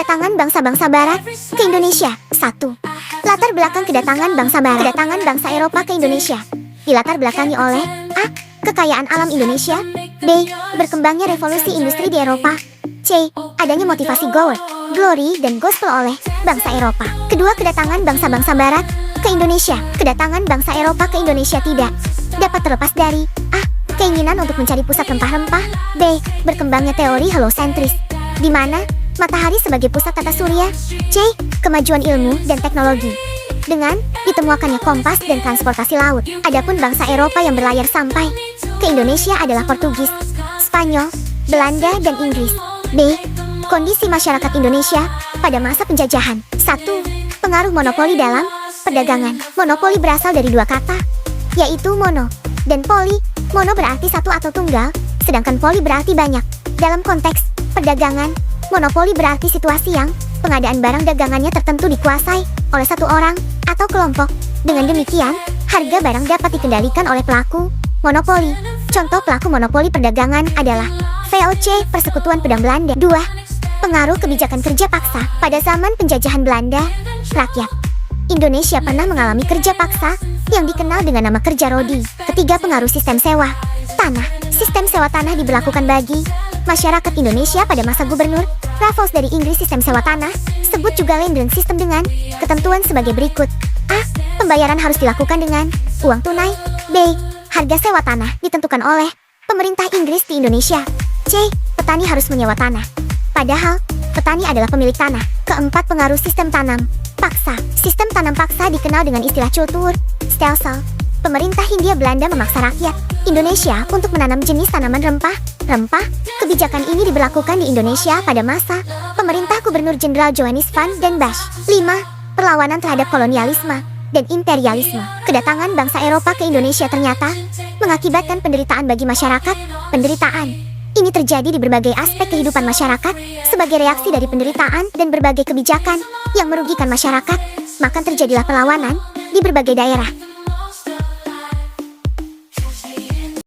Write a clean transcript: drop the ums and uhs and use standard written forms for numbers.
Kedatangan bangsa-bangsa Barat ke Indonesia. 1. Latar belakang kedatangan bangsa Barat. Kedatangan bangsa Eropa ke Indonesia dilatar belakangi oleh A. Kekayaan alam Indonesia. B. Berkembangnya revolusi industri di Eropa. C. Adanya motivasi gold, glory, dan gospel oleh bangsa Eropa. Kedua, kedatangan bangsa-bangsa Barat ke Indonesia. Kedatangan bangsa Eropa ke Indonesia tidak dapat terlepas dari A. Keinginan untuk mencari pusat rempah-rempah. B. Berkembangnya teori heliocentris, di mana matahari sebagai pusat tata surya. C. Kemajuan ilmu dan teknologi dengan ditemukannya kompas dan transportasi laut. Adapun bangsa Eropa yang berlayar sampai ke Indonesia adalah Portugis, Spanyol, Belanda, dan Inggris. B. Kondisi masyarakat Indonesia pada masa penjajahan. 1. Pengaruh monopoli dalam perdagangan. Monopoli berasal dari dua kata, yaitu mono dan poli. Mono berarti satu atau tunggal, sedangkan poli berarti banyak. Dalam konteks perdagangan, monopoli berarti situasi yang pengadaan barang dagangannya tertentu dikuasai oleh satu orang atau kelompok. Dengan demikian, harga barang dapat dikendalikan oleh pelaku monopoli. Contoh pelaku monopoli perdagangan adalah VOC, Persekutuan Pedang Belanda. 2. Pengaruh kebijakan kerja paksa. Pada zaman penjajahan Belanda, rakyat Indonesia pernah mengalami kerja paksa yang dikenal dengan nama kerja rodi. Ketiga, pengaruh sistem sewa tanah. Sistem sewa tanah diberlakukan bagi masyarakat Indonesia pada masa Gubernur Raffles dari Inggris. Sistem sewa tanah sebut juga land grant system dengan ketentuan sebagai berikut. A. Pembayaran harus dilakukan dengan uang tunai. B. Harga sewa tanah ditentukan oleh pemerintah Inggris di Indonesia. C. Petani harus menyewa tanah, padahal petani adalah pemilik tanah. Keempat, pengaruh sistem tanam paksa. Sistem tanam paksa dikenal dengan istilah cultuur stelsel. Pemerintah Hindia Belanda memaksa rakyat Indonesia untuk menanam jenis tanaman rempah. Kebijakan ini diberlakukan di Indonesia pada masa pemerintah Gubernur Jenderal Johannes van den Bosch. 5. Perlawanan terhadap kolonialisme dan imperialisme. Kedatangan bangsa Eropa ke Indonesia ternyata mengakibatkan penderitaan bagi masyarakat. Penderitaan ini terjadi di berbagai aspek kehidupan masyarakat sebagai reaksi dari penderitaan dan berbagai kebijakan yang merugikan masyarakat. Maka terjadilah perlawanan di berbagai daerah.